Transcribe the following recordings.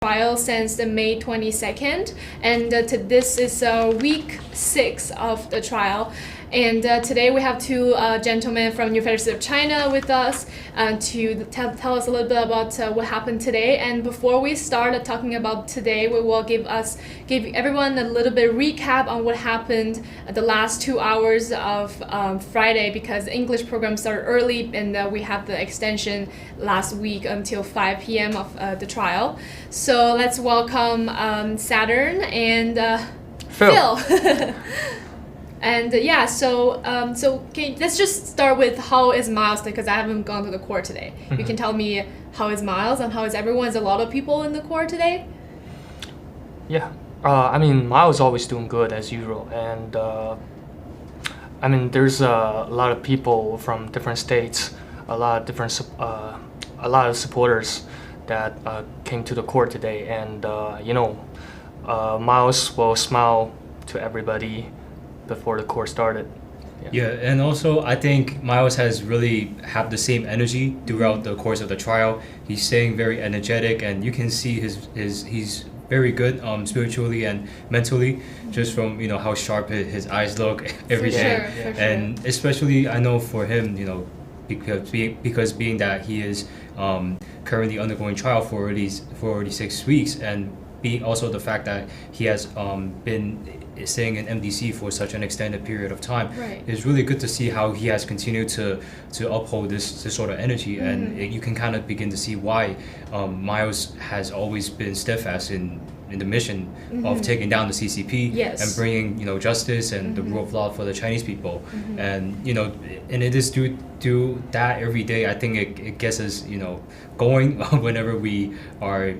trial since the May 22nd, and this is week 6 of the trial. And today we have two gentlemen from University of China with us to tell us a little bit about what happened today. And before we start talking about today, we will give everyone a little bit recap on what happened the last 2 hours of Friday, because the English program started early and we have the extension last week until 5 p.m. of the trial. So let's welcome Saturn and Phil. And let's just start with how is Miles, because I haven't gone to the court today. Mm-hmm. You can tell me how is Miles and how is everyone? Is a lot of people in the court today? Yeah, Miles is always doing good as usual, and there's a lot of people from different states, a lot of supporters that came to the court today, and Miles will smile to everybody before the court started. Yeah, and also I think Miles has really have the same energy throughout the course of the trial. He's staying very energetic, and you can see he's very good spiritually and mentally, just from how sharp his eyes look every day. Sure. And especially I know for him, because being that he is currently undergoing trial for already 6 weeks, and being also the fact that he has been staying in MDC for such an extended period of time, right. It's really good to see how he has continued to uphold this sort of energy, and you can kind of begin to see why Miles has always been steadfast in the mission of taking down the CCP, yes. and bringing justice and the rule of law for the Chinese people, and and it is do that every day. I think it gets us going whenever we are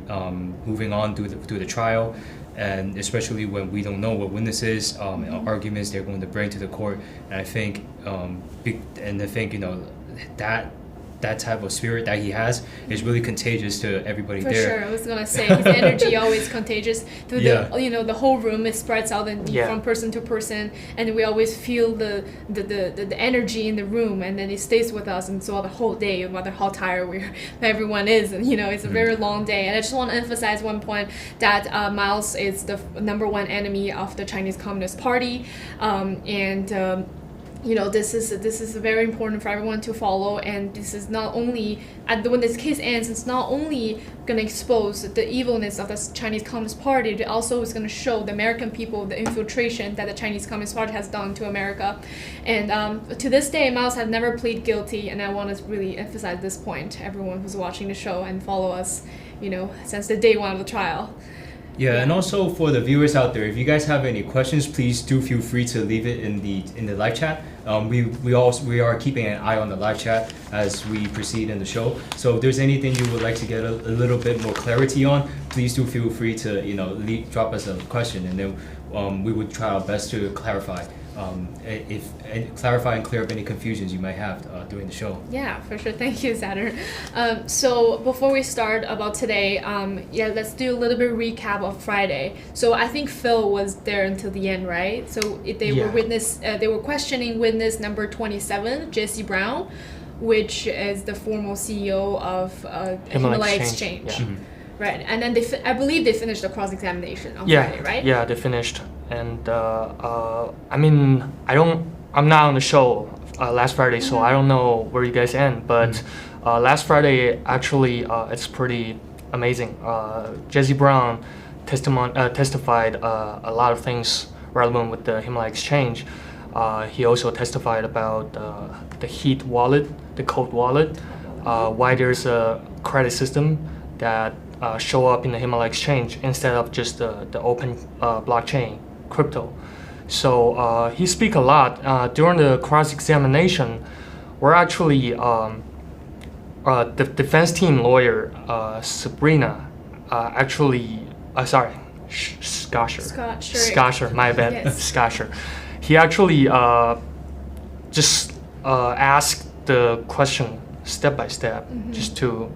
moving on through the trial. And especially when we don't know what witnesses, arguments they're going to bring to the court, and I think, that type of spirit that he has is really contagious to everybody For there. sure, I was gonna say his energy always contagious through the whole room. It spreads out from person to person, and we always feel the energy in the room, and then it stays with us, and so the whole day, no matter how tired everyone is, and it's a very long day. And I just want to emphasize one point, that Miles is the number one enemy of the Chinese Communist Party, this is very important for everyone to follow, and this is not only when this case ends, it's not only going to expose the evilness of the Chinese Communist Party, it also is going to show the American people the infiltration that the Chinese Communist Party has done to America. And to this day, Miles has never pleaded guilty, and I want to really emphasize this point to everyone who's watching the show and follow us, since the day one of the trial. Yeah, and also for the viewers out there, if you guys have any questions, please do feel free to leave it in the live chat. We are keeping an eye on the live chat as we proceed in the show. So if there's anything you would like to get a little bit more clarity on, please do feel free to drop us a question, and then we would try our best to clarify. Clarify and clear up any confusions you might have during the show. Yeah, for sure. Thank you, Saturn. So before we start about today, let's do a little bit recap of Friday. So I think Phil was there until the end, right? So they were questioning witness number 27, Jesse Brown, which is the former CEO of Himalaya Exchange. Yeah. Mm-hmm. Right, and then I believe they finished the cross-examination on Friday, right? Yeah, they finished, and I'm not on the show last Friday, so I don't know where you guys end. But last Friday, actually, it's pretty amazing. Jesse Brown testified a lot of things relevant with the Himalaya Exchange. He also testified about the heat wallet, the cold wallet, why there's a credit system that show up in the Himalaya Exchange instead of just the open blockchain crypto. So he speak a lot during the cross-examination. We're actually the defense team lawyer Sabrina Scotcher, my bad. Yes. Scotcher. He actually just asked the question step by step, just to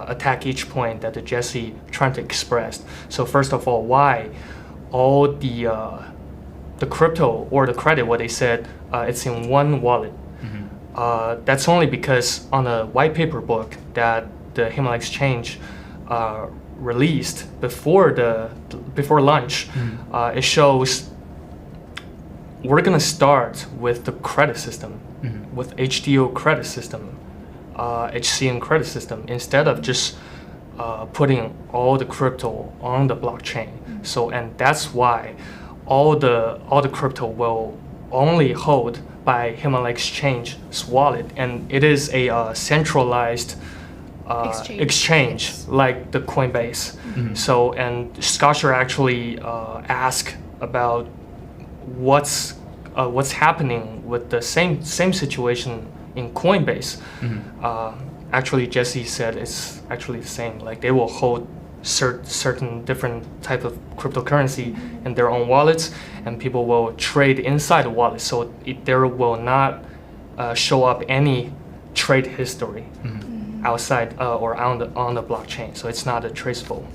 attack each point that the Jesse trying to express. So first of all, why all the crypto or the credit, what they said, it's in one wallet. That's only because on the white paper book that the Himalaya Exchange released before lunch, it shows we're gonna start with the credit system, with HDO credit system, HCN credit system, instead of just putting all the crypto on the blockchain. So, and that's why all the crypto will only hold by Himalaya Exchange's wallet, and it is a centralized exchange Yes. like the Coinbase. So, and Scotcher actually asked about what's happening with the same situation in Coinbase. Actually, Jesse said it's actually the same. Like they will hold certain different type of cryptocurrency in their own wallets, and people will trade inside the wallet. So there will not show up any trade history outside or on the blockchain. So it's not traceable.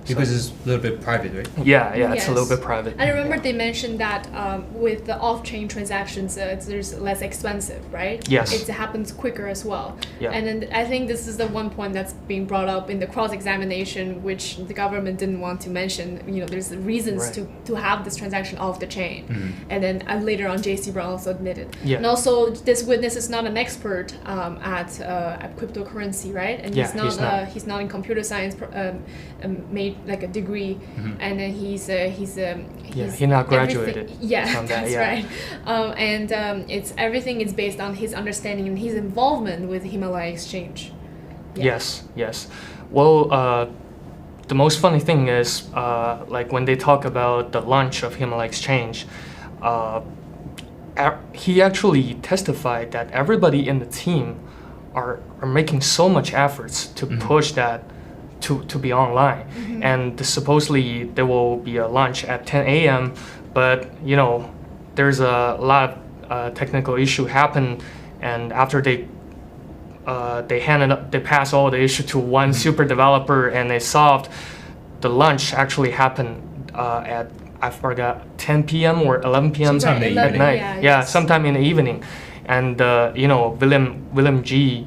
Because it's a little bit private, right? Yeah, it's a little Yes. bit private. I remember they mentioned that with the off-chain transactions, there's less expensive, right? Yes. It happens quicker as well. Yeah. And then I think this is the one point that's being brought up in the cross-examination, which the government didn't want to mention. You know, there's reasons Right. to have this transaction off the chain. And then later on, J.C. Brown also admitted. Yeah. And also, this witness is not an expert at cryptocurrency, right? And Yeah, he's not in computer science. Made like a degree, and then he's he not graduated Yeah, from that, that's yeah. right. And it's everything is based on his understanding and his involvement with Himalaya Exchange. Yeah. Yes. Well, the most funny thing is, like when they talk about the launch of Himalaya Exchange, he actually testified that everybody in the team are making so much efforts to push that to be online. And supposedly there will be a launch at 10 a.m. But you know, there's a lot of technical issue happen, and after they passed all the issue to one super developer, and they solved. The launch actually happened at, I forgot, 10 p.m. or 11 p.m. Sometime in the at evening. night. Yeah, Yeah, yes. sometime in the evening. And you know, William G,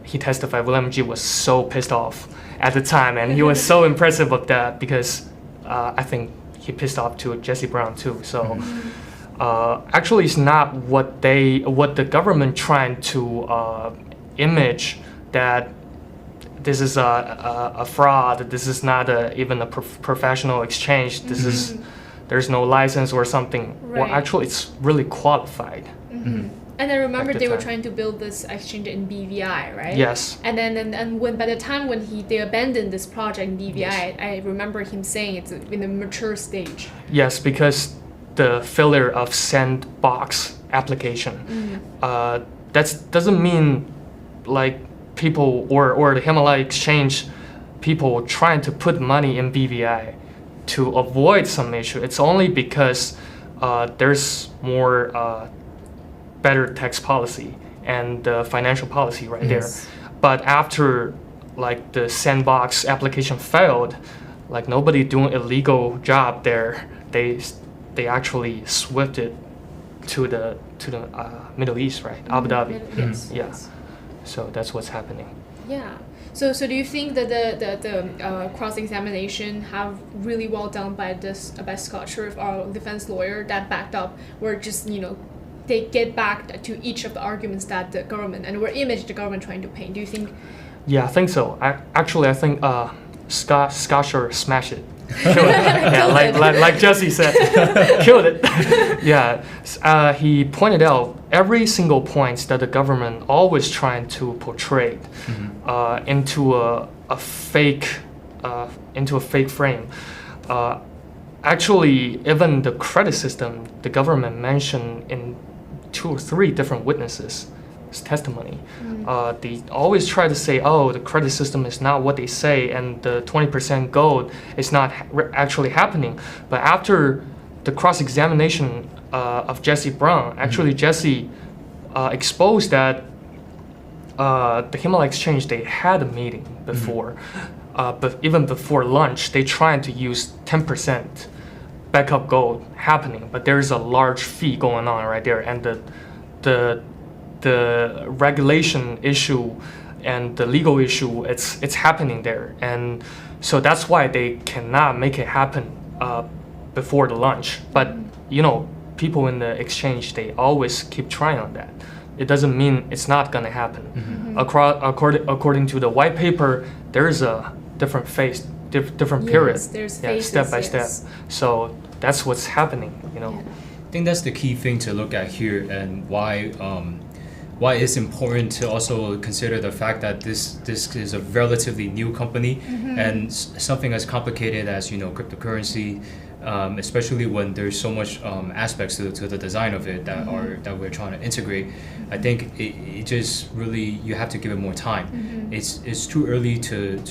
he testified. William G was so pissed off at the time, and he was so impressive of that because I think he pissed off to Jesse Brown too. So actually, it's not what the government trying to image that this is a fraud. This is not even a professional exchange. This is there's no license or something. Well, Right. actually, it's really qualified. And I remember At the they were time. trying to build this exchange in BVI, right? Yes. And then and when by the time when they abandoned this project in BVI, I remember him saying it's in a mature stage. Yes, because the failure of sandbox application. That doesn't mean like people or the Himalaya Exchange people trying to put money in BVI to avoid some issue. It's only because there's more better tax policy and financial policy right there. But after like the sandbox application failed, like nobody doing illegal job there, they actually swifted to the Middle East, right? Abu Dhabi. Yes. Yeah. Yes. So that's what's happening. Yeah. So do you think that the cross-examination have really well done by Scott Sheriff, our defense lawyer, that backed up, where just they get back to each of the arguments that the government and where image the government trying to paint? Do you think? Yeah, I think so. I think Scott Sheriff smashed it. Killed it. Yeah, like Jesse said, killed it. Yeah, he pointed out every single point that the government always trying to portray into a fake frame. Actually, even the credit system, the government mentioned in 2 or 3 different witnesses' testimony. They always try to say, oh, the credit system is not what they say, and the 20% gold is not actually happening. But after the cross-examination of Jesse Brown, actually Jesse exposed that the Himalaya Exchange, they had a meeting before, but even before lunch, they tried to use 10% backup gold happening, but there's a large fee going on right there, and the regulation issue and the legal issue, it's happening there. And So that's why they cannot make it happen before the lunch. But people in the exchange, they always keep trying on that. It doesn't mean it's not gonna happen. According to the white paper, there's a different phase, different period. There's phases, step by step. So that's what's happening. I think that's the key thing to look at here, and why it's important to also consider the fact that this is a relatively new company, and something as complicated as cryptocurrency, especially when there's so much aspects to the design of it that we're trying to integrate. I think it just really, you have to give it more time. It's too early to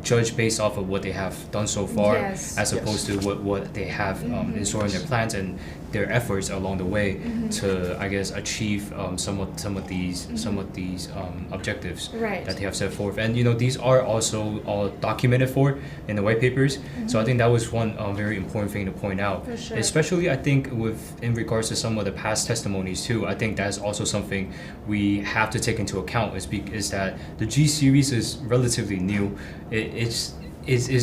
judge based off of what they have done so far, as opposed to what they have in store in their plans and their efforts along the way to, I guess, achieve some of these objectives that they have set forth. And these are also all documented for in the white papers. So I think that was one very important thing to point out. For sure. Especially I think in regards to some of the past testimonies too. I think that's also something we have to take into account is that the G series is relatively new. It's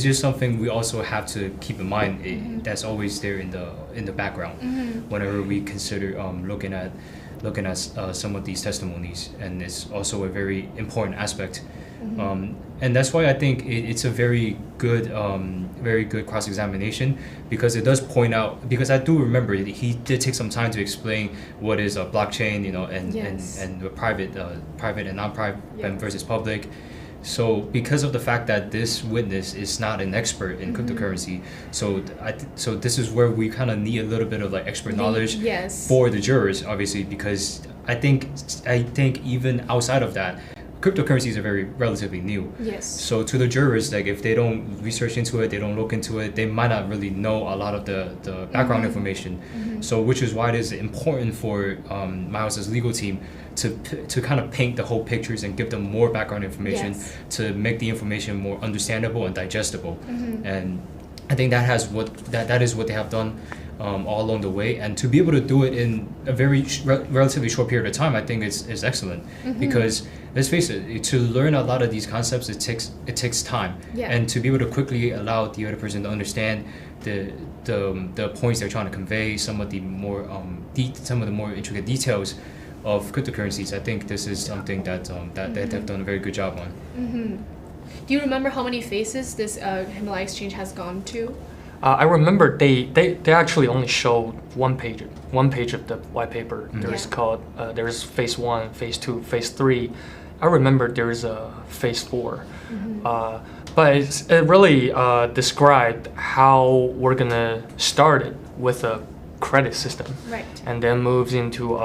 just something we also have to keep in mind. That's always there in the background whenever we consider looking at some of these testimonies, and it's also a very important aspect. And that's why I think it's a very good cross-examination, because it does point out, because I do remember he did take some time to explain what is a blockchain, and the private and non-private versus public. So because of the fact that this witness is not an expert in cryptocurrency, so this is where we kind of need a little bit of expert knowledge for the jurors, obviously, because I think even outside of that, cryptocurrencies are very relatively new. So to the jurors, if they don't research into it, they don't look into it, they might not really know a lot of the background information. So which is why it is important for Miles' legal team to kind of paint the whole pictures and give them more background information to make the information more understandable and digestible. And I think that is what they have done all along the way, and to be able to do it in a very relatively short period of time, I think is excellent. Because let's face it, to learn a lot of these concepts, it takes time, and to be able to quickly allow the other person to understand the points they're trying to convey, some of the more intricate details of cryptocurrencies. I think this is something that they've done a very good job on. Do you remember how many phases this Himalaya exchange has gone to? I remember they actually only showed one page of the white paper. There's phase 1, phase 2, phase 3. I remember there's a phase 4. But it really described how we're gonna start it with a credit system, and then moves into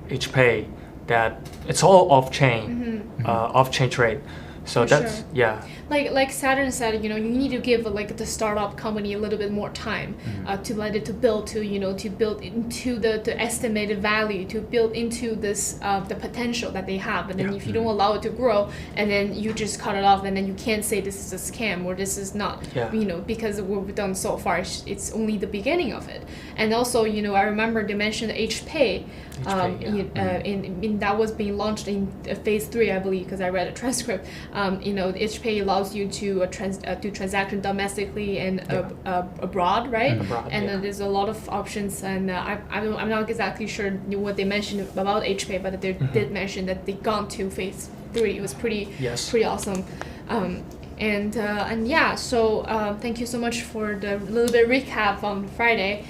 HPay. That it's all off-chain, off-chain trade. So that's like Saturn said, you need to give the startup company a little bit more time to let it to build into the estimated value, to build into this the potential that they have. And then if you don't allow it to grow, and then you just cut it off, and then you can't say this is a scam or this is not, because what we've done so far, it's only the beginning of it. And also, I remember they mentioned HPay. In that was being launched in phase 3, I believe, because I read a transcript. HPay allows you to do transaction domestically and abroad, right? And there's a lot of options, and I'm not exactly sure what they mentioned about HPay, but they did mention that they gone to phase 3. It was pretty awesome. So thank you so much for the little bit recap on Friday.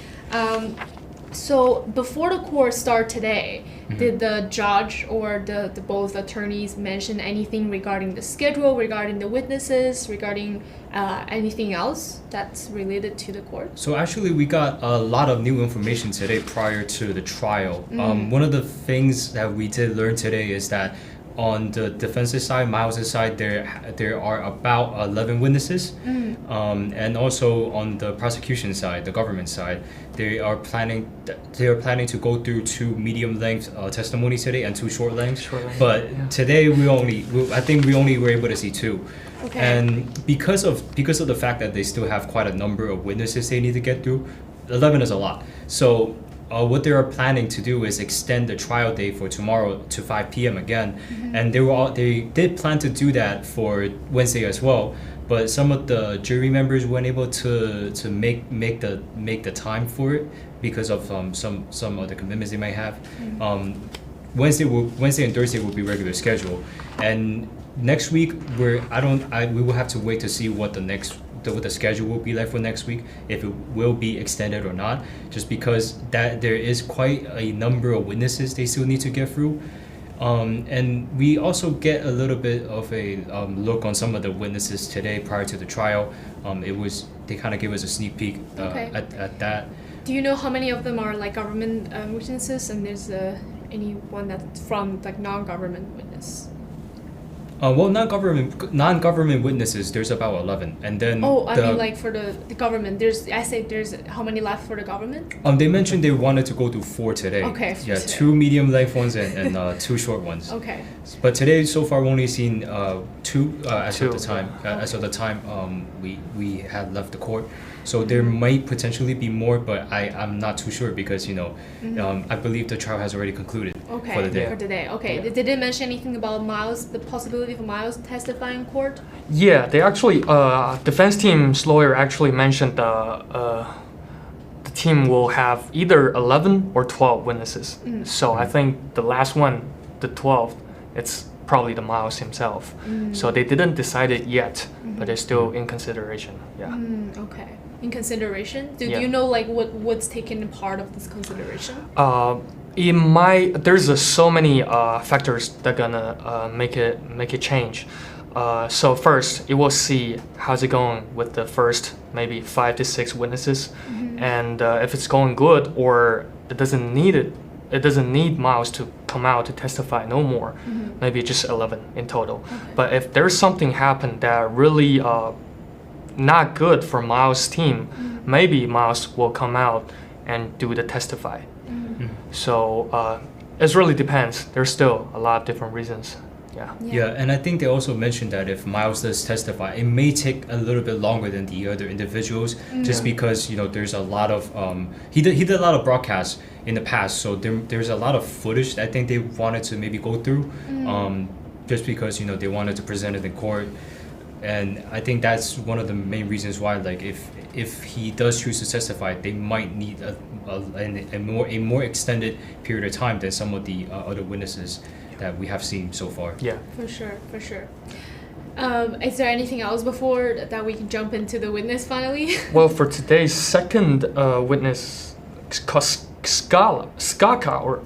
So before the court start today, did the judge or the both attorneys mention anything regarding the schedule, regarding the witnesses, regarding anything else that's related to the court? So actually we got a lot of new information today prior to the trial. One of the things that we did learn today is that on the defense's side, Miles' side, there are about 11 witnesses, and also on the prosecution side, the government side, they are planning to go through 2 medium-length testimonies today and 2 short-lengths. But today I think we only were able to see 2. And because of the fact that they still have quite a number of witnesses they need to get through, 11 is a lot. So what they are planning to do is extend the trial date for tomorrow to 5 p.m. again, and they did plan to do that for Wednesday as well. but some of the jury members weren't able to make the time for it because of some other commitments they might have. Wednesday and Thursday will be regular schedule, and next week we will have to wait to see what the schedule will be like for next week, if it will be extended or not, just because that there is quite a number of witnesses they still need to get through. And we also get a little bit of a look on some of the witnesses today prior to the trial. They kind of gave us a sneak peek at that. Do you know how many of them are like government witnesses, and there's anyone that's from like non-government witness? Well, non-government witnesses, there's about 11, and then I mean like for the government, there's how many left for the government? They mentioned they wanted to go to 4 today. Okay. Yeah, 2 medium length ones and 2 short ones. Okay. But today, so far, we've only seen 2 as of the time. Okay. As of the time, we had left the court. So there might potentially be more, but I'm not too sure because I believe the trial has already concluded for the day. For today. Okay. Yeah. Did they mention anything about Miles, the possibility of Miles testifying in court? Yeah, they actually, defense team's lawyer actually mentioned the team will have either 11 or 12 witnesses. So I think the last one, the 12th, it's probably the Miles himself. So they didn't decide it yet, but it's still in consideration. Yeah. Okay. In consideration? Do Yeah. you know like what's taken part of this consideration? There's so many factors that gonna make it change. So first, it will see how's it going with the first maybe 5 to 6 witnesses, and if it's going good or it doesn't need Miles to come out to testify no more, maybe just 11 in total. Okay. But if there's something happened that really not good for Miles' team, maybe Miles will come out and do the testify. So it really depends. There's still a lot of different reasons. Yeah, and I think they also mentioned that if Miles does testify, it may take a little bit longer than the other individuals, just because there's a lot of he did a lot of broadcasts in the past, so there's a lot of footage that I think they wanted to maybe go through, just because they wanted to present it in court, and I think that's one of the main reasons why, like, if he does choose to testify, they might need a more extended period of time than some of the other witnesses that we have seen so far. Yeah. For sure. Is there anything else before that we can jump into the witness finally? Well, for today's second witness, Skaka, or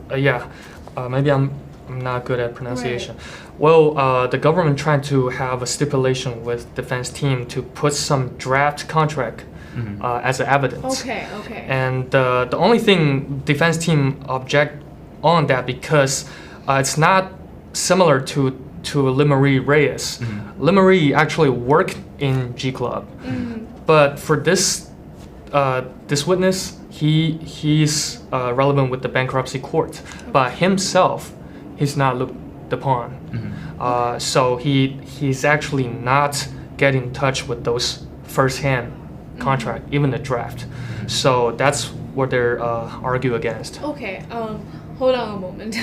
maybe I'm not good at pronunciation. Right. Well, the government tried to have a stipulation with defense team to put some draft contract as evidence. Okay. And the only thing defense team object on that because it's not similar to Limarie Reyes. Limarie actually worked in G Club, but for this witness, he's relevant with the bankruptcy court, but himself, he's not looked upon. So he's actually not getting in touch with those first-hand contract, even the draft. So that's what they're argue against. Okay. Hold on a moment.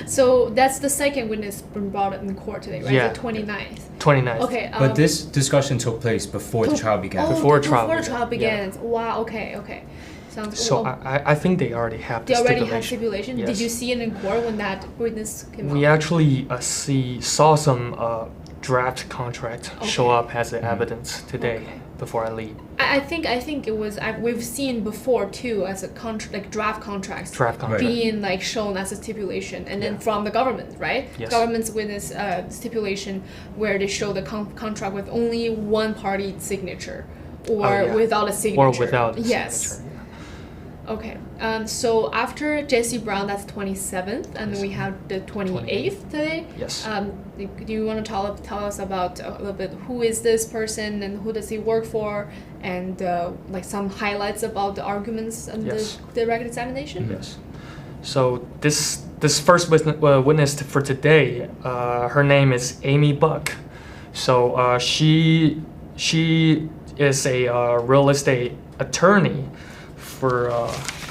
So that's the second witness been brought up in court today, right? Yeah. The 29th. 29th. Okay. But this discussion took place before the trial began. Before trial begins. Yeah. Wow. Okay. Sounds. So I think they already have the stipulation. They already stipulation. have stipulation. Yes. Did you see it in court when that witness came We out? actually saw some draft contract show up as evidence today before I leave. I think it was. We've seen before too as a draft contracts. Draft contract. Being like shown as a stipulation, and then from the government, right? Yes. Government's witness stipulation where they show the contract with only one party signature, or without a signature. Or without a yes. signature. Okay. So after Jesse Brown, that's 27th, and then we have the 28th today. Yes. Do you want to tell us about a little bit who is this person and who does he work for, and like some highlights about the arguments and the record examination? Yes. So this first witness for today, her name is Amy Buck. So she is a real estate attorney for,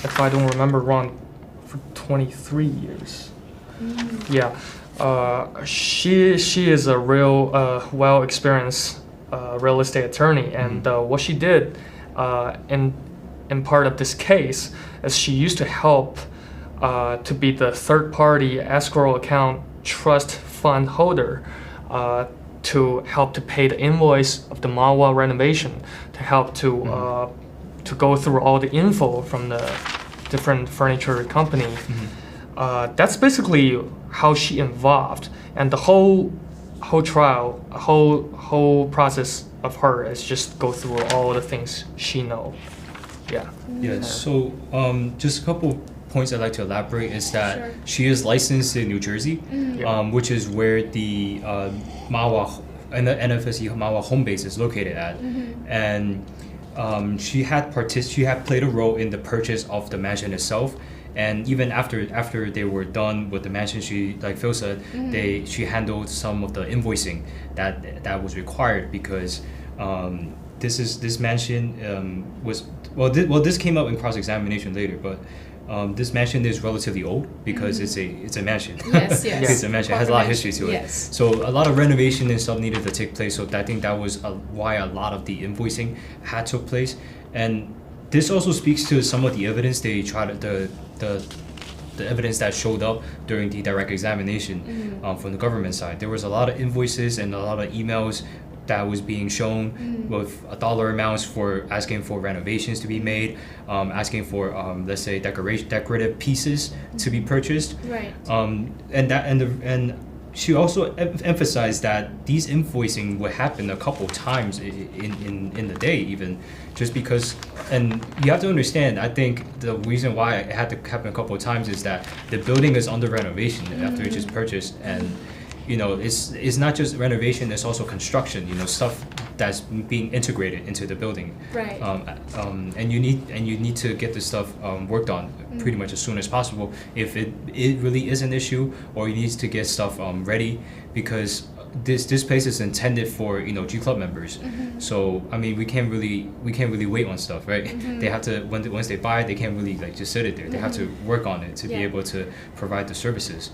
if I don't remember wrong, for 23 years. Yeah. She is a real well-experienced real estate attorney, and what she did in part of this case is she used to help to be the third-party escrow account trust fund holder to help to pay the invoice of the Mawa renovation, to help to go through all the info from the different furniture company. That's basically how she involved, and the whole trial, whole process of her is just go through all the things she know. Yeah. So just a couple points I'd like to elaborate is that she is licensed in New Jersey, which is where the Mawa and the NFSE Mawa home base is located at, and she had played a role in the purchase of the mansion itself. And even after they were done with the mansion, like Phil said, she handled some of the invoicing that was required, because this mansion this came up in cross-examination later, but this mansion is relatively old because it's a mansion. Yes. It's a mansion. It has a lot of history to it. Yes. So a lot of renovation and stuff needed to take place. So I think that was why a lot of the invoicing had took place. And this also speaks to some of the evidence they tried the evidence that showed up during the direct examination from the government side. There was a lot of invoices and a lot of emails that was being shown with dollar amounts for asking for renovations to be made, asking for let's say decorative pieces to be purchased. Right. And she also emphasized that these invoicing would happen a couple times in the day, even just because. And you have to understand, I think the reason why it had to happen a couple of times is that the building is under renovation after it just purchased, and it's not just renovation, it's also construction, stuff that's being integrated into the building. Right. And you need to get this stuff worked on pretty much as soon as possible if it really is an issue, or you need to get stuff ready, because this place is intended for G Club members. So I mean we can't really wait on stuff, right? They have to, once they buy it, they can't really just sit it there. They have to work on it to be able to provide the services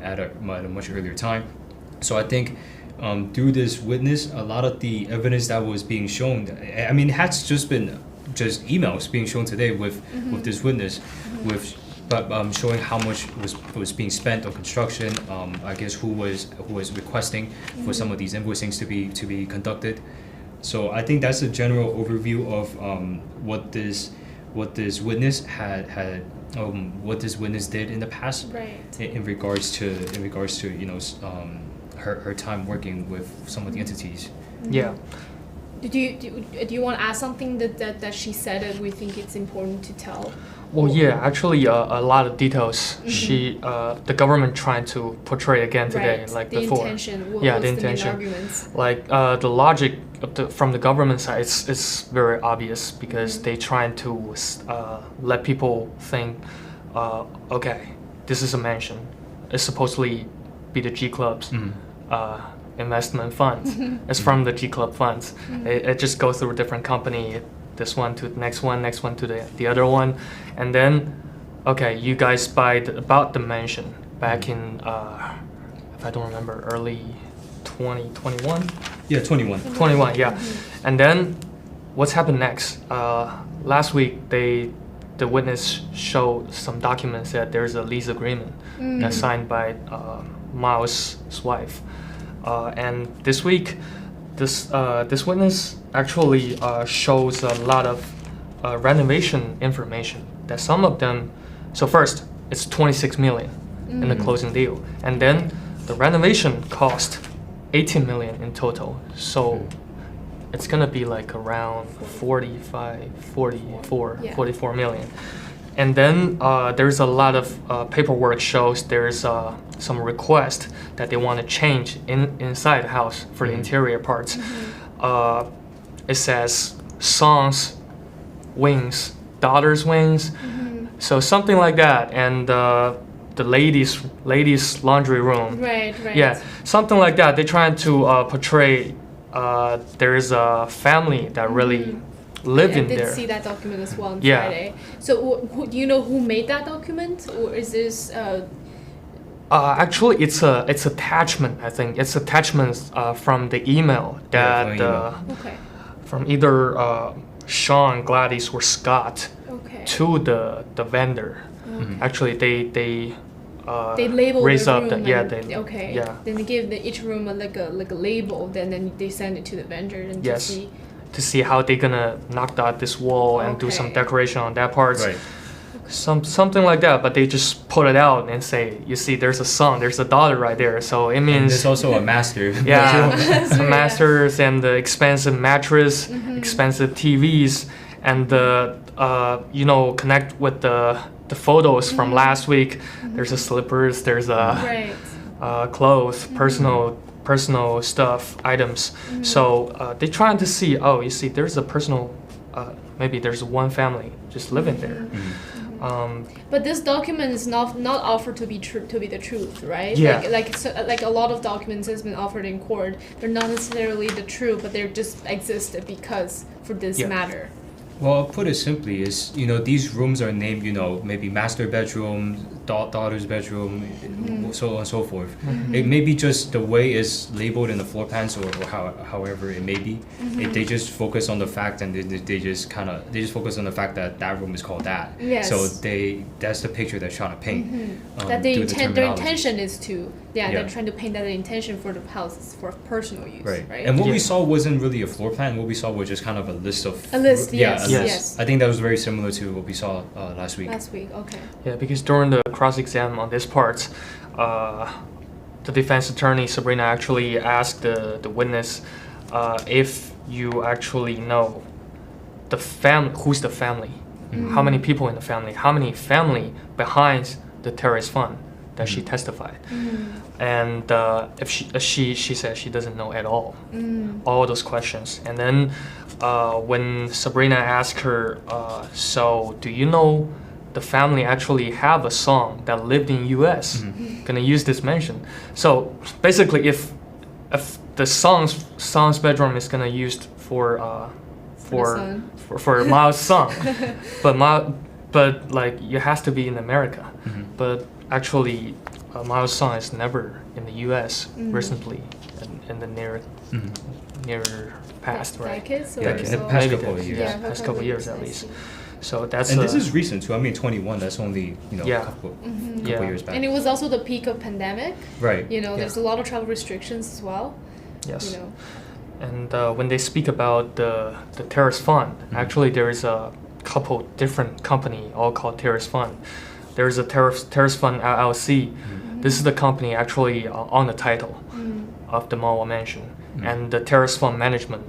at a much earlier time. So I think through this witness, a lot of the evidence that was being shown, I mean, it has just been emails being shown today with this witness, but showing how much was being spent on construction. I guess who was requesting for some of these invoicings to be conducted. So I think that's a general overview of what this witness what this witness did in the past, Right. in regards to her time working with some of the entities. Yeah. Do you want to add something that she said that we think it's important to tell? Well, yeah, actually, a lot of details. The government trying to portray again today, Right. like the before. Intention. What Yeah, was the main intention. arguments? Like the logic from the government side, it's very obvious, because they trying to let people think, okay, this is a mansion. It's supposedly be the G Club's investment funds. It's from the G Club funds. It just goes through a different company. This one to the next one to the other one, and then, okay, you guys bought the mansion back in, if I don't remember, early 2021. Yeah, 21. 21, yeah. And then, what's happened next? Last week, the witness showed some documents that there's a lease agreement that's signed by Miles' wife, and this week, this witness actually shows a lot of renovation information. That some of them, so first it's 26 million in the closing deal, and then the renovation cost 18 million in total. So it's gonna be like around 44 million. And then there's a lot of paperwork shows there's some request that they want to change inside the house for the interior parts. It says son's wings, daughter's wings, so something like that, and the ladies laundry room. Right. Yeah, something like that. They're trying to portray there is a family that really live in there. I did see that document as well on Yeah. Friday. So do you know who made that document, or is this Actually, it's attachment. I think it's attachments from the email that Okay. from either Sean, Gladys, or Scott Okay. to the vendor. Actually, they label raise the up room. Okay. Yeah. Then they give each room like a label. Then they send it to the vendor and Yes. To see how they're gonna knock out this wall and do some Okay. decoration on that part. Right. Something like that, but they just put it out and say, you see, there's a son, there's a daughter right there. So it And means there's also a master. yeah, So, the yeah. masters and the expensive mattress, expensive TVs, and the connect with the photos from last week. There's a slippers, there's a Right. clothes, personal stuff, items. So they're trying to see, oh, you see, there's a personal, maybe there's one family just living there. But this document is not offered to be the truth, right? Yeah. Like a lot of documents has been offered in court. They're not necessarily the truth, but they just existed because for this matter. Well, I'll put it simply is, these rooms are named, maybe master bedroom, daughter's bedroom, so on and so forth. It may be just the way it's labeled in the floor plans or however it may be. They just focus on the fact and they just focus on the fact that room is called that. Yes. So that's the picture they're trying to paint. That through their terminology. intention is to, Yeah. they're trying to paint that intention for the house for personal use, right? And what we saw wasn't really a floor plan. What we saw was just kind of a list of... A list, yes. Yes. I think that was very similar to what we saw last week. Last week, okay. Yeah, because during the cross-exam on this part, the defense attorney Sabrina actually asked the witness if you actually know the family, who's the family, how many people in the family, how many family behind the terrorist fund that she testified, and if she said she doesn't know at all those questions, and then when Sabrina asked her, so do you know the family actually have a son that lived in U.S. Gonna use this mention. So basically, if the son's bedroom is gonna used for Mao's son, but like it has to be in America. But actually, Mao's son is never in the U.S. recently, in the near past, right? Decades, Yeah, or in so? the past Maybe couple of years. Yeah, past couple of years at I least. see. So that's And this is recent too. I mean, 21. That's only Yeah. a couple Yeah. years back. And it was also the peak of pandemic. Right. There's a lot of travel restrictions as well. yes. And when they speak about the terrorist fund, actually there is a couple different company all called terrorist fund. There is a terrorist fund LLC. This is the company actually on the title of the Mall Mansion, and the terrorist fund management.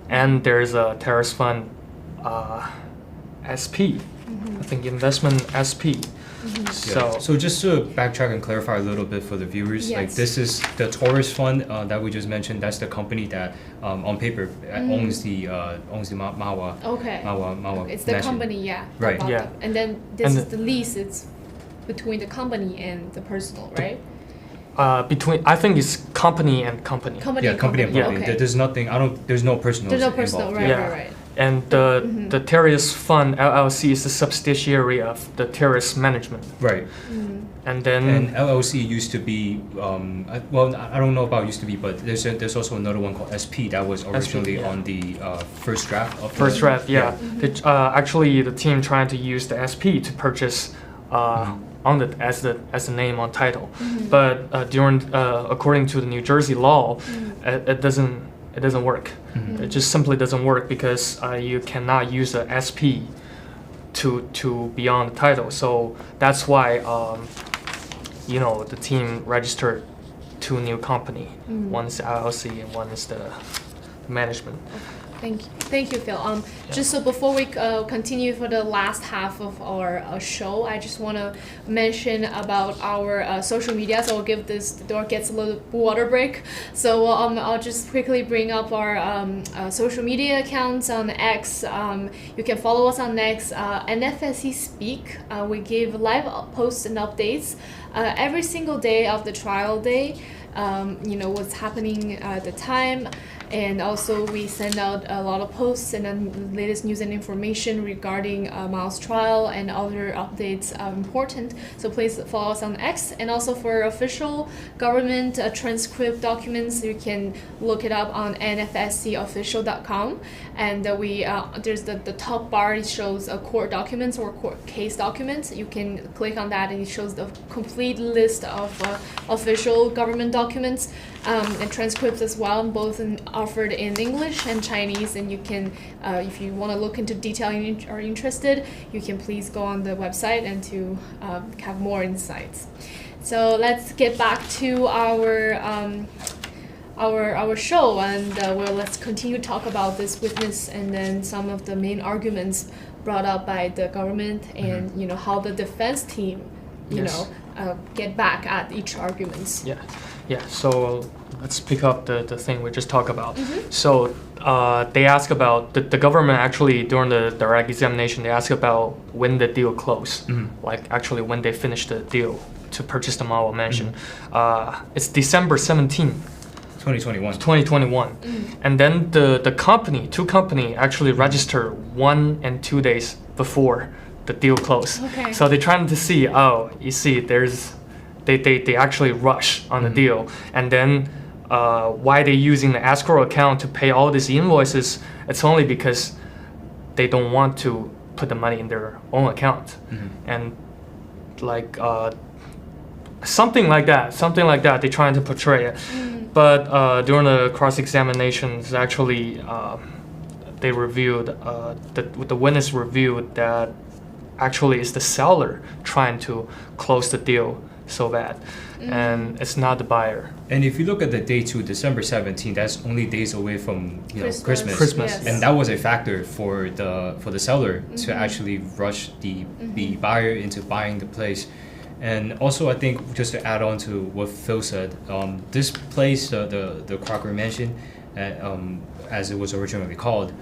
And there is a terrorist fund SP, I think investment SP. So just to backtrack and clarify a little bit for the viewers, like Yes. this is the Taurus Fund that we just mentioned. That's the company that on paper owns the Mawa. Okay. Mawa It's the mansion. company, yeah. Right. about Yeah. them. And then this And is the lease. It's between the company and the personal, right? I think it's company and company. Company. Yeah, company and company. Okay. There's nothing. There's no personal. There's no personal, involved. right, Yeah. right. And the terrorist fund LLC is the subsidiary of the terrorist management. Right. And then And LLC used to be, I don't know about used to be, but there's also another one called SP that was originally yeah. on the first draft of first the, draft, yeah. Actually, the team trying to use the SP to purchase on the as the name on title, but according to the New Jersey law, it doesn't work. It just simply doesn't work because you cannot use a SP to be on the title. So that's why the team registered two new company. One is LLC and one is the management. Thank you, Phil. Just so before we continue for the last half of our show, I just want to mention about our social media. So I'll give the door gets a little water break. So I'll just quickly bring up our social media accounts on X. You can follow us on X, NFSC Speak. We give live posts and updates every single day of the trial day. what's happening at the time. And also we send out a lot of posts and then the latest news and information regarding Miles' trial and other updates are important. So please follow us on X. And also for official government transcript documents, you can look it up on nfscofficial.com. And there's the top bar, it shows court documents or court case documents. You can click on that and it shows the complete list of official government documents and transcripts as well, both offered in English and Chinese. And you can, if you want to look into detail and are interested, you can please go on the website and to have more insights. So let's get back to our show, and let's continue to talk about this witness and then some of the main arguments brought up by the government and how the defense team get back at each arguments. Yeah, so let's pick up the thing we just talked about. So they ask about, the government actually, during the direct examination, they ask about when the deal closed, like actually when they finished the deal to purchase the Mao mansion. It's December 17th. 2021. And then the two company actually registered 1 and 2 days before the deal closed. Okay. So they're trying to see, they actually rush on the deal. And then why they're using the escrow account to pay all these invoices, it's only because they don't want to put the money in their own account. And like something like that, they're trying to portray it. But during the cross-examinations, actually, they reviewed, the witness reviewed that actually it's the seller trying to close the deal so bad, and it's not the buyer. And if you look at the day to December 17th, that's only days away from Christmas. Yes. And that was a factor for the seller to actually rush the buyer into buying the place. And also, I think, just to add on to what Phil said, this place, the Crocker Mansion, as it was originally called,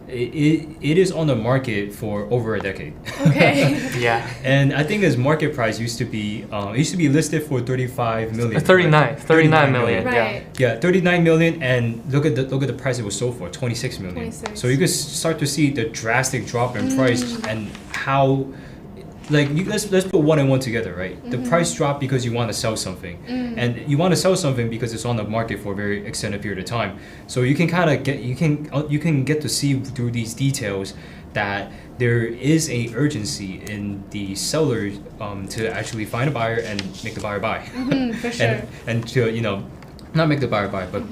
it is on the market for over a decade. Okay. Yeah. And I think its market price used to be listed for 35 million. 39 million. Right. Yeah, 39 million, and look at the price it was sold for, 26 million. 26. So you could start to see the drastic drop in price and how. Let's put one and one together, right? The price dropped because you want to sell something, and you want to sell something because it's on the market for a very extended period of time. So you can kind of get to see through these details that there is a urgency in the seller to actually find a buyer and make the buyer buy, For sure. and to not make the buyer buy, but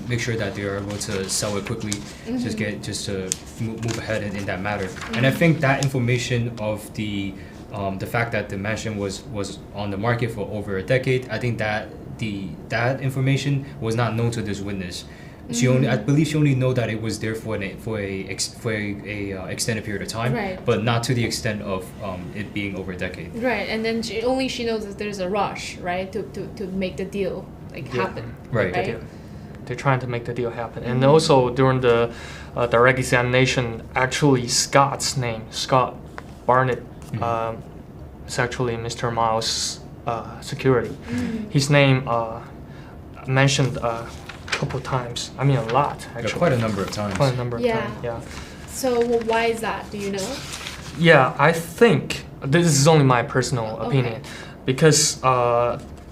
make sure that they are able to sell it quickly, just to move ahead in that matter. And I think that information of the fact that the mansion was on the market for over a decade, I think that that information was not known to this witness. I believe she only know that it was there for a extended period of time, Right. but not to the extent of it being over a decade. Right, and then she knows that there's a rush, right, to make the deal happen. Right. They're trying to make the deal happen. And also during the direct examination, actually Scott's name, Scott Barnett, is actually Mr. Miles' security. His name mentioned a couple times. I mean, a lot, actually. Yeah, quite a number of times. Quite a number of times, yeah. So why is that? Do you know? Yeah, I think this is only my personal opinion, because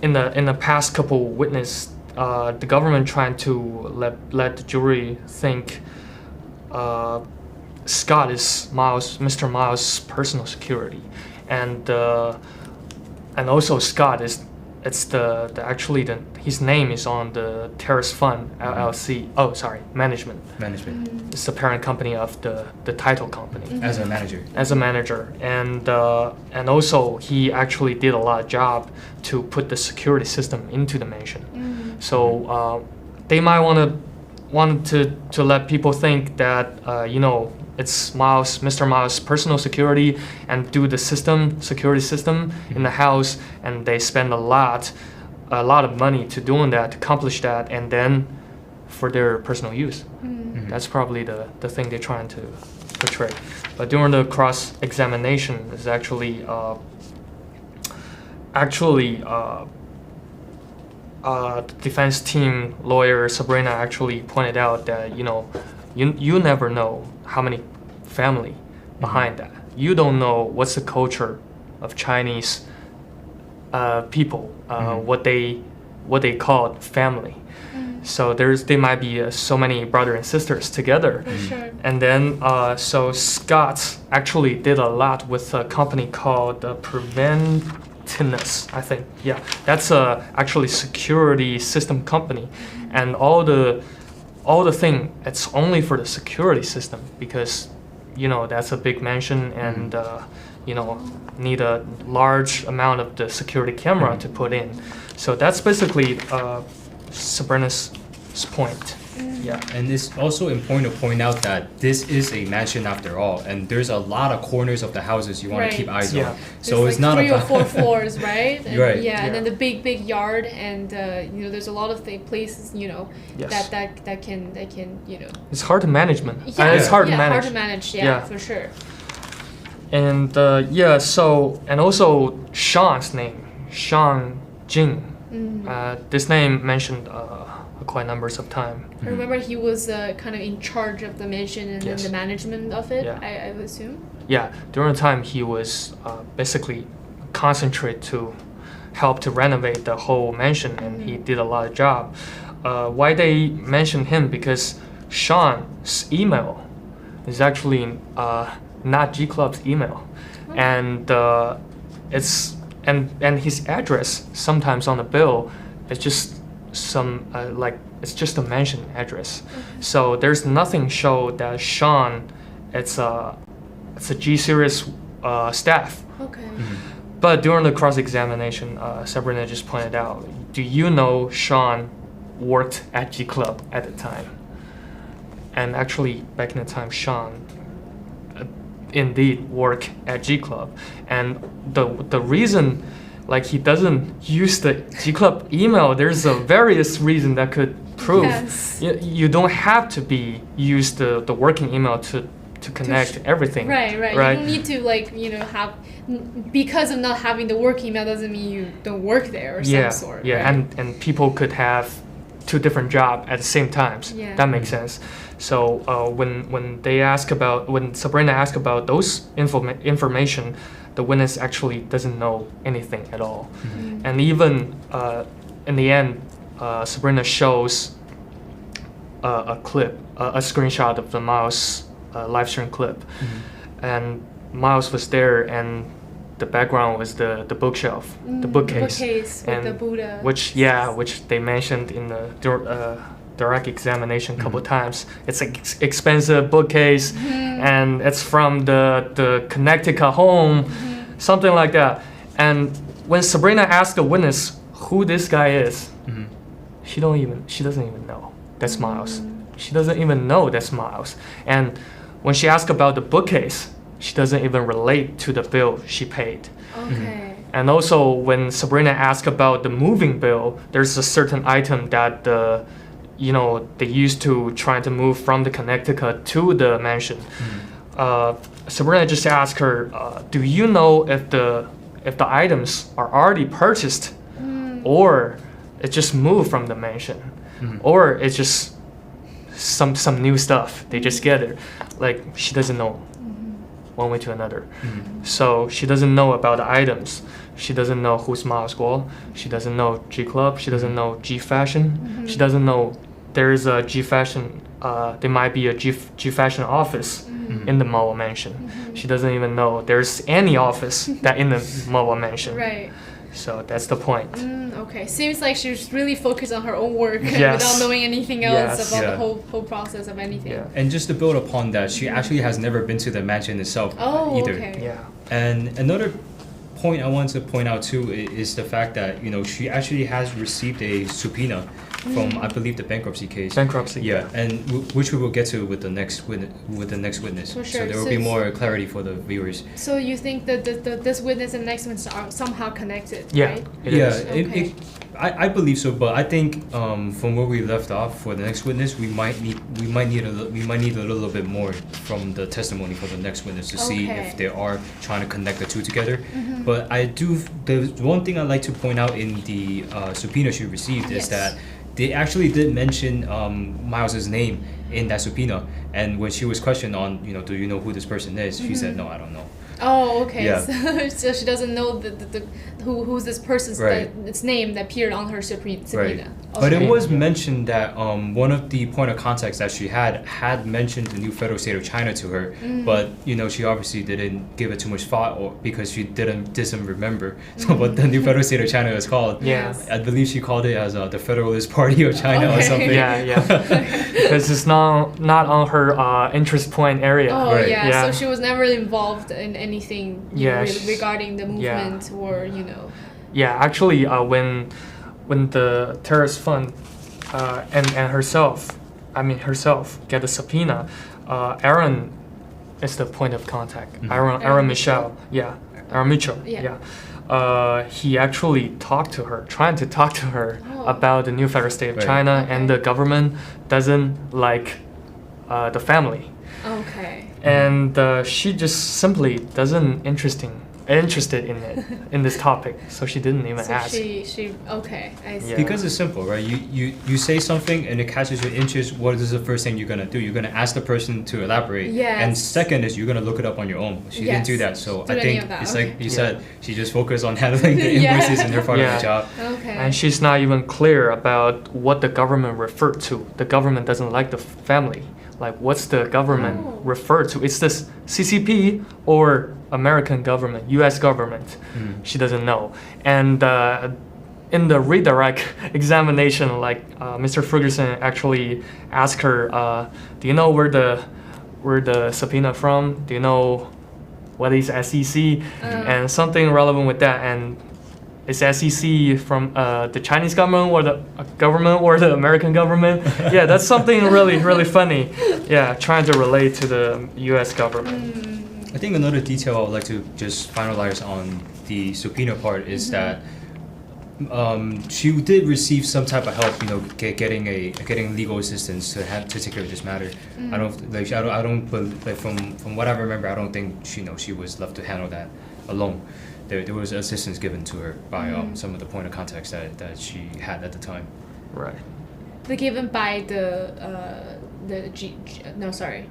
in the past couple witness, the government trying to let the jury think Scott is Mr. Miles' personal security, and also Scott is his name is on the Terrace Fund LLC. Oh, sorry, management. It's the parent company of the title company. As a manager. And also he actually did a lot of job to put the security system into the mansion. So they might want to let people think that it's Mr. Miles' personal security, and do the security system in the house, and they spend a lot of money to doing that, to accomplish that, and then for their personal use. That's probably the thing they're trying to portray. But during the cross-examination, is actually defense team lawyer Sabrina actually pointed out that you never know how many family behind that. You don't know what's the culture of Chinese people, what they call family. So there might be so many brother and sisters together. For sure. And then so Scott actually did a lot with a company called Preventinus, I think. Yeah, that's actually security system company, and all the thing, it's only for the security system because that's a big mansion and need a large amount of the security camera to put in. So that's basically Sabrina's point. Yeah. And it's also important to point out that this is a mansion after all, and there's a lot of corners of the houses you want to keep eyes on. So it's not 3 or about 4 floors, right? And, right. Yeah, and then the big yard, and there's a lot of places Yes. that can It's hard to management. Yeah, It's hard to manage. hard to manage. Yeah, for sure. And so and also Sean's name, Sean Jing. This name mentioned quite numbers of time. I remember he was kind of in charge of the mansion and then Yes. the management of it. Yeah. I would assume. Yeah, during the time he was basically concentrate to help to renovate the whole mansion, and he did a lot of job. Why they mentioned him? Because Sean's email is actually not G Club's email, and it's and his address sometimes on the bill is just some it's just a mansion address. So there's nothing show that Sean it's a G series staff. Okay. But during the cross-examination, Sabrina just pointed out, do you know Sean worked at G Club at the time? And actually, back in the time, Sean indeed worked at G Club. And the reason, he doesn't use the G Club email, there's a various reason that could prove. Yes. You don't have to use the working email to connect everything. Right. You don't need to have, because of not having the work email doesn't mean you don't work there or some sort. Yeah, right? and people could have 2 different jobs at the same times. Yeah. That makes sense. So when Sabrina asked about those information, the witness actually doesn't know anything at all. And even in the end, Sabrina shows a clip, a screenshot of the Miles live stream clip, and Miles was there, and the background was the bookshelf, the bookcase with the Buddha. which they mentioned in the direct examination a couple times. It's an expensive bookcase, and it's from the Connecticut home, something like that. And when Sabrina asked the witness who this guy is, she doesn't even know that's Miles. She doesn't even know that's Miles. And when she asked about the bookcase, she doesn't even relate to the bill she paid. Okay. And also when Sabrina asked about the moving bill, there's a certain item that they used to try to move from the Connecticut to the mansion. Sabrina just asked her, do you know if the items are already purchased, or it just moved from the mansion, or it's just some new stuff they just get it? She doesn't know one way to another. So she doesn't know about the items. She doesn't know who's MILESGUO. She doesn't know G Club. She doesn't know G Fashion. She doesn't know there is a G Fashion. There might be a G Fashion office in the mobile mansion. She doesn't even know there's any office that in the mobile mansion. Right. So that's the point. Okay. Seems like she's really focused on her own work Yes. without knowing anything else Yes. about Yeah. the whole process of anything. Yeah. And just to build upon that, she actually has never been to the mansion itself either. Okay. Yeah. And another point I want to point out too is the fact that she actually has received a subpoena from I believe the bankruptcy case. Bankruptcy. Yeah, and which we will get to with the next witness. For So sure. there will be more clarity for the viewers. So you think that this witness and next witness are somehow connected, Yeah. right? It Yeah, is. Okay. I believe so, but I think from where we left off for the next witness, we might need we might need a little bit more from the testimony for the next witness to see if they are trying to connect the two together. But the one thing I'd like to point out in the subpoena she received is that they actually did mention Miles's name in that subpoena, and when she was questioned on, do you know who this person is, she said, no, I don't know. Oh, okay. Yeah. So she doesn't know who's this person's its name that appeared on her subpoena. Right. Okay. But it was mentioned that one of the point of contacts that she had mentioned the new federal state of China to her, but she obviously didn't give it too much thought, or because she doesn't remember what the new federal state of China is called. Yes. I believe she called it as the Federalist Party of China or something. Yeah. Because it's not on her interest point area. Oh, Right. yeah. So she was never involved in anything regarding the movement or. Yeah, actually, when the terrorist fund and herself get the subpoena, Aaron is the point of contact. Aaron Mitchell. Aaron Mitchell. He actually trying to talk to her about the new federal state of China, and the government doesn't like the family. Okay. And she just simply doesn't interested in this topic, so she didn't even ask. She okay, I see. Because it's simple, right? You say something and it catches your interest. What is the first thing you're gonna do? You're gonna ask the person to elaborate. Yes. And second is you're gonna look it up on your own. She didn't do that, so I think it's like you said, she just focused on handling the invoices in her part of the job. Okay. And she's not even clear about what the government referred to. The government doesn't like the family. Like, what's the government referred to? Is this CCP or American government, U.S. government? She doesn't know. And in the redirect examination, Mr. Ferguson actually asked her, do you know where the subpoena from? Do you know what is SEC? And something relevant with that. And is SEC from the Chinese government or the government or the American government? Yeah, that's something really, really funny. Yeah, trying to relate to the U.S. government. I think another detail I would like to just finalize on the subpoena part is that she did receive some type of help, getting legal assistance to take care of this matter. I don't from what I remember, I don't think she was left to handle that alone. There was assistance given to her by some of the point of contacts that she had at the time. Right. They're given by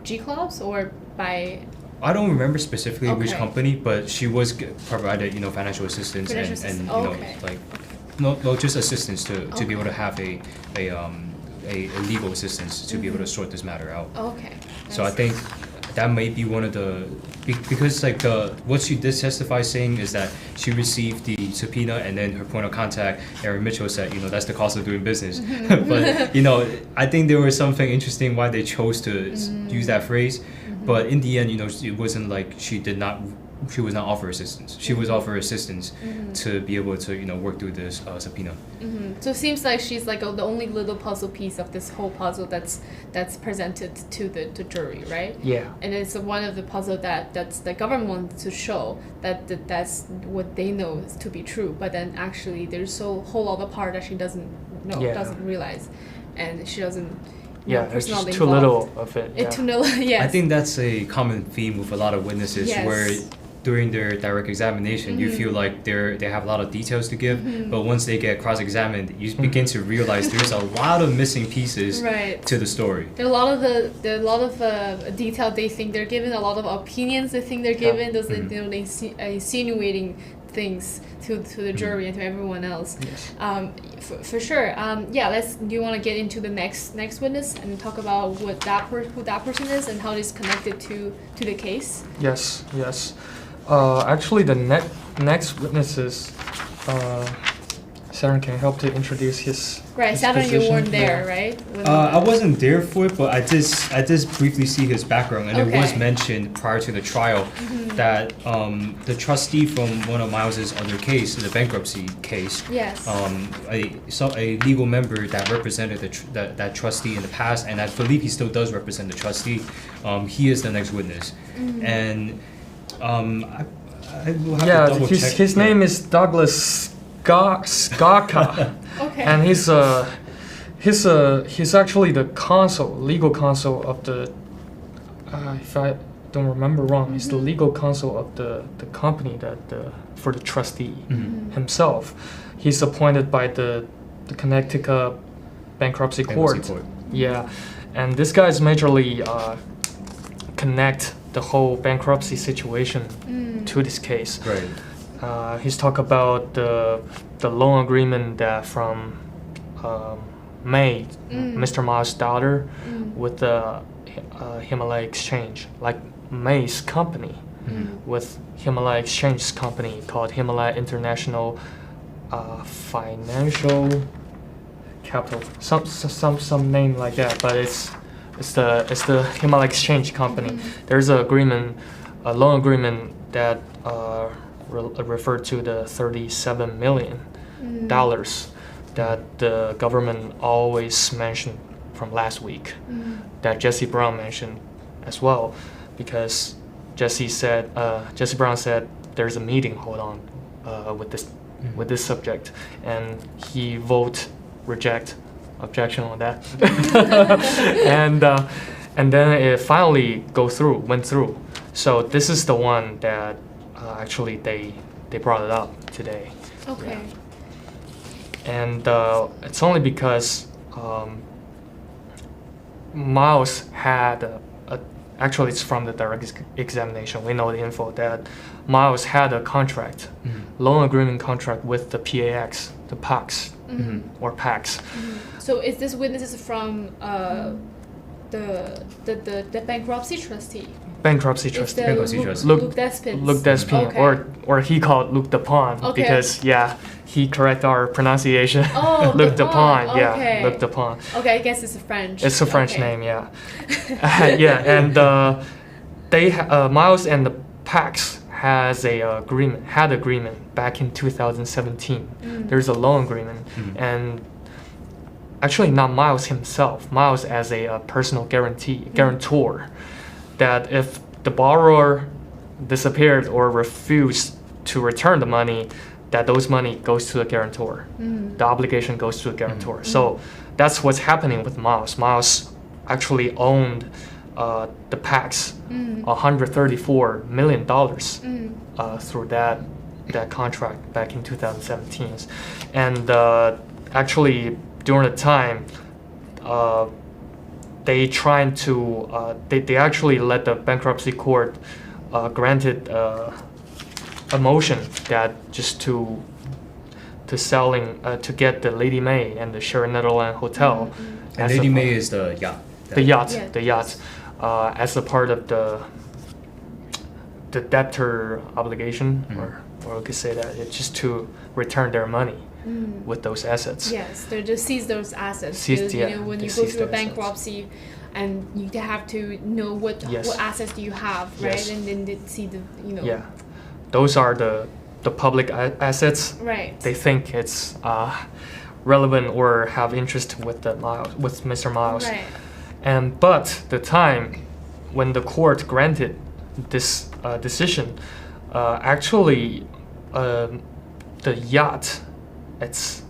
G clubs or by. I don't remember specifically which company, but she was provided financial assistance and just assistance to be able to have a legal assistance to be able to sort this matter out. Okay. So I think that may be one of the because what she did testify saying is that she received the subpoena and then her point of contact, Aaron Mitchell, said that's the cost of doing business. But I think there was something interesting why they chose to use that phrase. But in the end, it wasn't like she was not offered assistance. She was offered assistance to be able to work through this subpoena. So it seems like she's like the only little puzzle piece of this whole puzzle that's presented to the jury, right? Yeah. And it's one of the puzzle that's the government wants to show that's what they know is to be true, but then actually there's a whole other part that she doesn't know, doesn't realize, and she doesn't. It's just too little of it. Too little, yes. I think that's a common theme with a lot of witnesses where during their direct examination, you feel like they have a lot of details to give, but once they get cross-examined, you begin to realize there's a lot of missing pieces to the story. There are a lot of detail they think they're given, a lot of opinions they think they're given. Those they insinuating things to the jury and to everyone else. Yes. For sure. Do you want to get into the next witness and talk about who that person is and how it is connected to the case? Yes. Actually, the next witness is Sharon can help to introduce his. Right, Saturn, you weren't there, right? I wasn't there for it, but I did briefly see his background, and it was mentioned prior to the trial that the trustee from one of Miles's other case, the bankruptcy case, a legal member that represented that trustee in the past, and I believe he still does represent the trustee. He is the next witness, and I will have to double check. His name is Douglas Skaka. Okay. And he's He's actually the legal counsel of the. If I don't remember wrong, he's the legal counsel of the company for the trustee himself. He's appointed by the Connecticut Bankruptcy Court. Yeah, and this guy's majorly connect the whole bankruptcy situation to this case. Right. He's talked about the loan agreement that from May, Mr. Ma's daughter, with the Himalaya Exchange, like May's company, with Himalaya Exchange company called Himalaya International Financial Capital, some name like that, but it's the Himalaya Exchange company. There's a loan agreement that referred to the $37 million that the government always mentioned from last week, that Jesse Brown mentioned as well, because Jesse Brown said there's a meeting hold on with this subject, and he objection on that, and then it finally went through. So this is the one that actually they brought it up today. Okay. Yeah. And it's only because Miles had actually it's from the direct examination. We know the info that Miles had a contract, loan agreement contract with the PAX, the PAX, or PAX. So is this witnesses from the bankruptcy trustee? Bankruptcy trustee. Luke Despin. Luke Despin, Okay. or he called Luke Dupont, Okay. because he correct our pronunciation. Oh, Luke Dupont, Dupont, okay. Luke Dupont. Okay, I guess it's French. It's a French Okay. name, yeah. And Miles and the PAX had agreement back in 2017. There's a loan agreement, and actually not Miles himself. Miles as a personal guarantor, that if the borrower disappeared or refused to return the money, that those money goes to the guarantor. The obligation goes to the guarantor. So that's what's happening with Miles. Miles actually owned the PAX $134 million through that contract back in 2017. And actually during the time, they actually let the bankruptcy court granted a motion that just to get the Lady May and the Sheraton Netherland Hotel. And Lady May is the yacht. The yacht, as a part of the debtor obligation, or we could say that it's just to return their money with those assets. Yes, they just seize those assets. Seize, because, when you go through a the bankruptcy, and you have to know what assets do you have, right? Yes. And then they see the Yeah, those are the public assets. Right. They think it's relevant or have interest with Mr. Miles. Right. But the time when the court granted this decision, actually the yacht, it's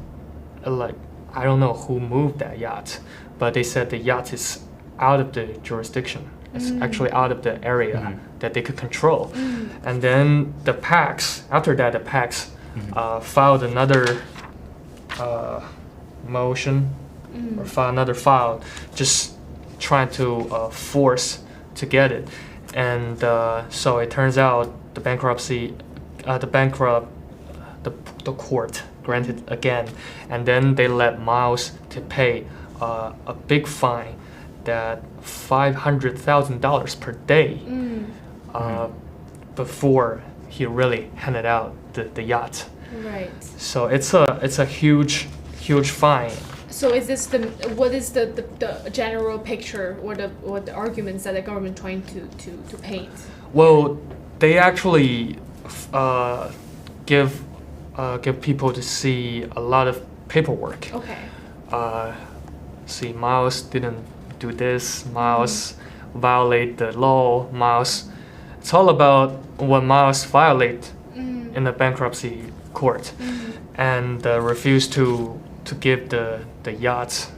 like, I don't know who moved that yacht, but they said the yacht is out of the jurisdiction. It's actually out of the area that they could control. And then the PAX filed another motion or filed another file, just trying to force to get it. And so it turns out the court granted again, and then they let Miles to pay a big fine, that $500,000 per day before he really handed out the yacht. Right. So it's a huge fine. So what is the general picture or the arguments that the government trying to paint? Well, they actually give people to see a lot of paperwork. Okay. See, Miles didn't do this. Miles violate the law. Miles. It's all about what Miles violate in the bankruptcy court, and refuse to give the yacht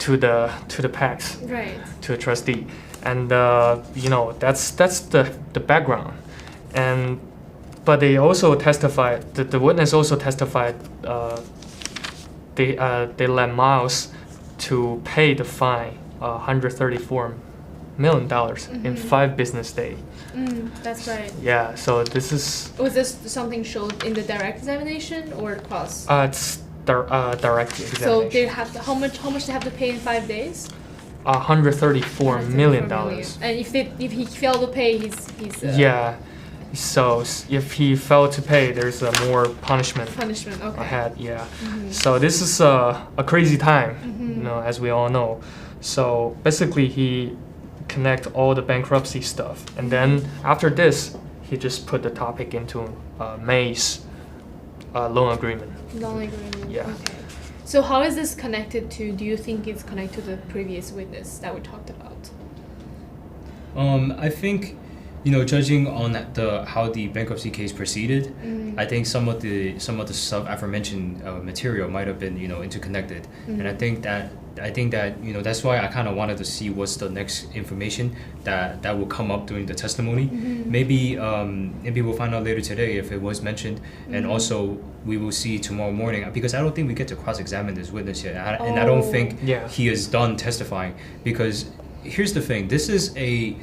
to the PACs, Right. to a trustee, and that's the background, but they also testified. The witness also testified. They let Miles to pay the fine, $134 million in 5 business days. That's right. Yeah. So this is. Was this something showed in the direct examination or cross? It's direct examination. So they have to, how much they have to pay in 5 days? $134 million. And if he failed to pay, he's yeah. So if he failed to pay, there's more punishment Okay. ahead. Yeah. So this is a crazy time, as we all know. So basically, he connect all the bankruptcy stuff, and then after this, he just put the topic into May's loan agreement. Loan agreement. Yeah. Okay. So how is this connected to? Do you think it's connected to the previous witness that we talked about? I think, judging on how the bankruptcy case proceeded, I think some of the aforementioned material might have been interconnected, and I think that that's why I kind of wanted to see what's the next information that will come up during the testimony. Maybe we'll find out later today if it was mentioned, and also we will see tomorrow morning, because I don't think we get to cross-examine this witness yet, and I don't think he is done testifying, because here's the thing: this is a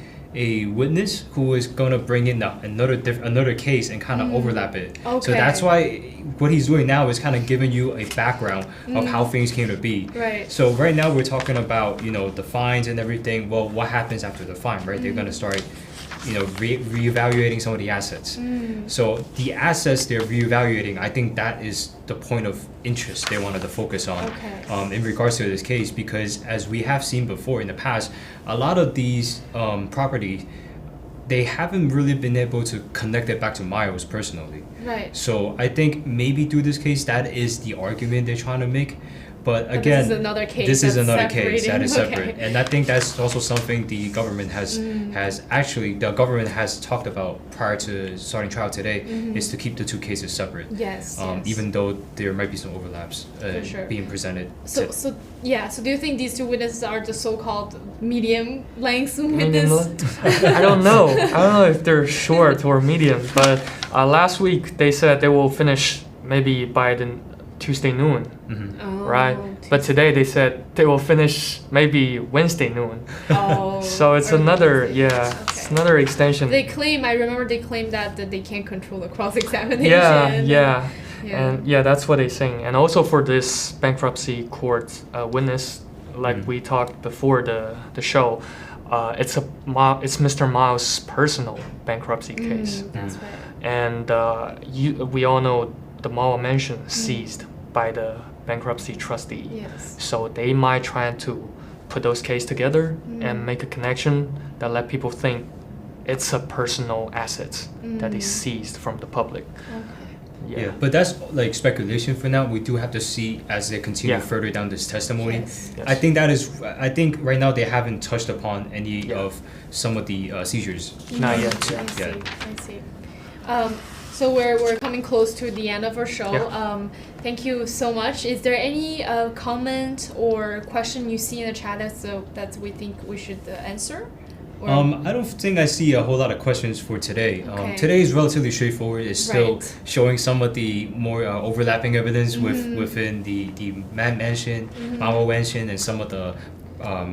witness who is going to bring in another case and kind of overlap it. Okay. So that's why what he's doing now is kind of giving you a background of how things came to be. Right. So right now we're talking about the fines and everything. Well, what happens after the fine, right? They're going to start reevaluating some of the assets. So the assets they're reevaluating, I think that is the point of interest they wanted to focus on. Okay. In regards to this case, because as we have seen before in the past, a lot of these properties, they haven't really been able to connect it back to Miles personally. Right. So I think maybe through this case, that is the argument they're trying to make. But again, this is another case. This is another case that is Okay. separate, and I think that's also something the government has talked about prior to starting trial today, is to keep the 2 cases separate. Yes. Even though there might be some overlaps sure. being presented. So do you think these 2 witnesses are the so-called medium length witness? I don't know. I don't know if they're short or medium, but last week they said they will finish maybe by the Tuesday noon, right? But today they said they will finish maybe Wednesday noon. So it's another, it's another extension. I remember they claim that they can't control the cross-examination. Yeah. And that's what they're saying. And also for this bankruptcy court witness, like we talked before the show, it's Mr. Miles' personal bankruptcy case. That's right. And we all know the Mall Mansion seized by the bankruptcy trustee. Yes. So they might try to put those cases together and make a connection that let people think it's a personal asset that is seized from the public. Okay. Yeah, but that's like speculation for now. We do have to see as they continue further down this testimony. Yes. I think right now they haven't touched upon any of some of the seizures. Not yet. I see. So we're coming close to the end of our show. Thank you so much. Is there any comment or question you see in the chat that we think we should answer? I don't think I see a whole lot of questions for today. Okay. Today is relatively straightforward. It's still showing some of the more overlapping evidence within the mansion, Mao Mansion, and some of the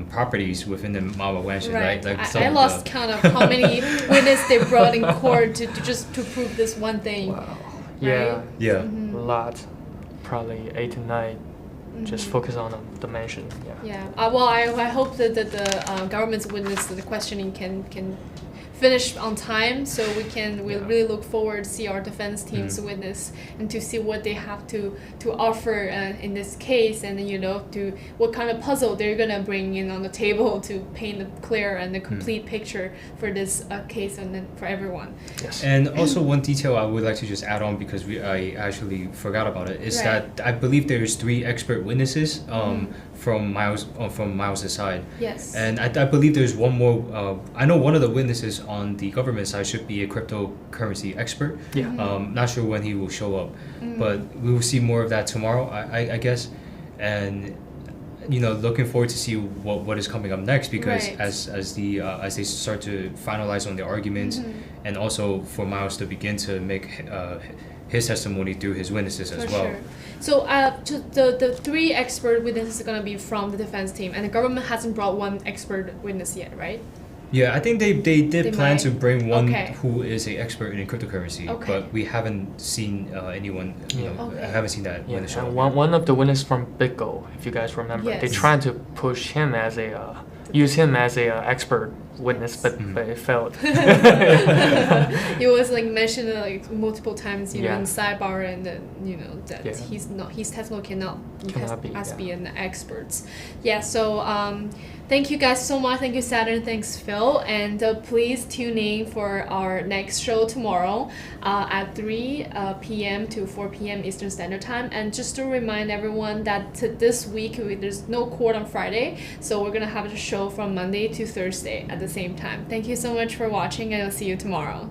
properties within the Mao Mansion, right? Like I lost count of how many witnesses they brought in court to prove this one thing. Wow. Right? Yeah. A lot. Probably 8 to 9. Just focus on the mansion. Well, I hope that the government's witness to the questioning can finish on time, so we'll really look forward to see our defense team's witness and to see what they have to offer in this case, and to what kind of puzzle they're gonna bring in on the table to paint a clear and a complete picture for this case and then for everyone. Yes. And also one detail I would like to just add on, because I actually forgot about it, is that I believe there's 3 expert witnesses from Miles' side. Yes. And I believe there's one more. I know one of the witnesses on the government side should be a cryptocurrency expert. Not sure when he will show up, but we will see more of that tomorrow, I guess. And looking forward to see what is coming up next, because Right. as they start to finalize on the arguments, and also for Miles to begin to make his testimony through his witnesses as For well. sure. So the 3 expert witnesses are going to be from the defense team, and the government hasn't brought one expert witness yet, right? Yeah, I think they did plan might. to bring one Okay. who is a expert in cryptocurrency, Okay. but we haven't seen anyone. Okay. I haven't seen that Yeah, in the show. and one of the winners from BitGo, if you guys remember, they Yes. tried to push him as use him as a expert witness, but it failed. It was like mentioned like multiple times, Yeah. in sidebar, and that that Yeah. his testimony cannot be, be an expert. Yeah. So thank you guys so much. Thank you, Saturn. Thanks, Phil. And please tune in for our next show tomorrow at 3 p.m. to 4 p.m. Eastern Standard Time. And just to remind everyone that this week there's no court on Friday, so we're gonna have a show from Monday to Thursday at the same time. Thank you so much for watching, and I'll see you tomorrow.